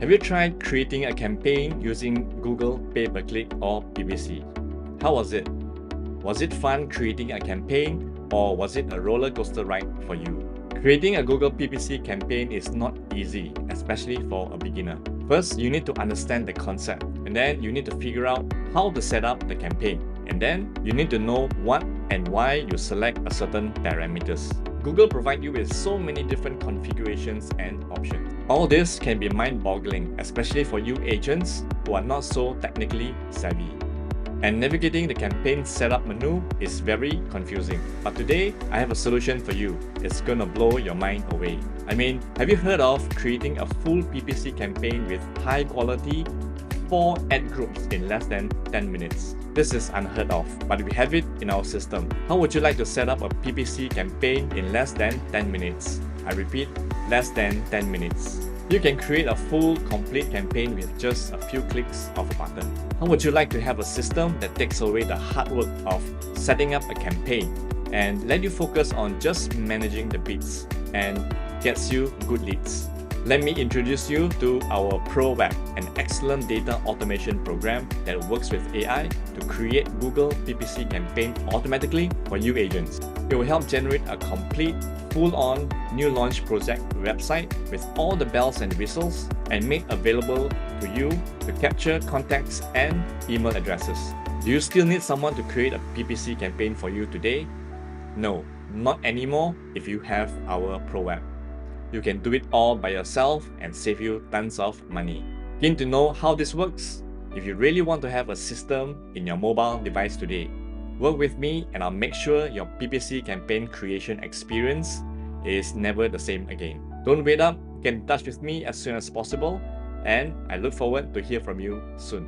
Have you tried creating a campaign using Google pay-per-click or PPC? How was it? Was it fun creating a campaign, or was it a roller coaster ride for you? Creating a Google PPC campaign is not easy, especially for a beginner. First, you need to understand the concept, and then you need to figure out how to set up the campaign. And then you need to know what and why you select a certain parameters. Google provides you with so many different configurations and options. All this can be mind-boggling, especially for you agents who are not so technically savvy. And navigating the campaign setup menu is very confusing. But today, I have a solution for you. It's gonna blow your mind away. I mean, have you heard of creating a full PPC campaign with high quality 4 ad groups in less than 10 minutes? This is unheard of, but we have it in our system. How would you like to set up a PPC campaign in less than 10 minutes? I repeat, less than 10 minutes. You can create a full, complete campaign with just a few clicks of a button. How would you like to have a system that takes away the hard work of setting up a campaign and let you focus on just managing the bids and gets you good leads? Let me introduce you to our ProWeb, an excellent data automation program that works with AI to create Google PPC campaign automatically for you agents. It will help generate a complete, full-on new launch project website with all the bells and whistles and made available to you to capture contacts and email addresses. Do you still need someone to create a PPC campaign for you today? No, not anymore if you have our ProWeb. You can do it all by yourself and save you tons of money. Keen to know how this works? If you really want to have a system in your mobile device today, work with me and I'll make sure your PPC campaign creation experience is never the same again. Don't wait up, get in touch with me as soon as possible, and I look forward to hear from you soon.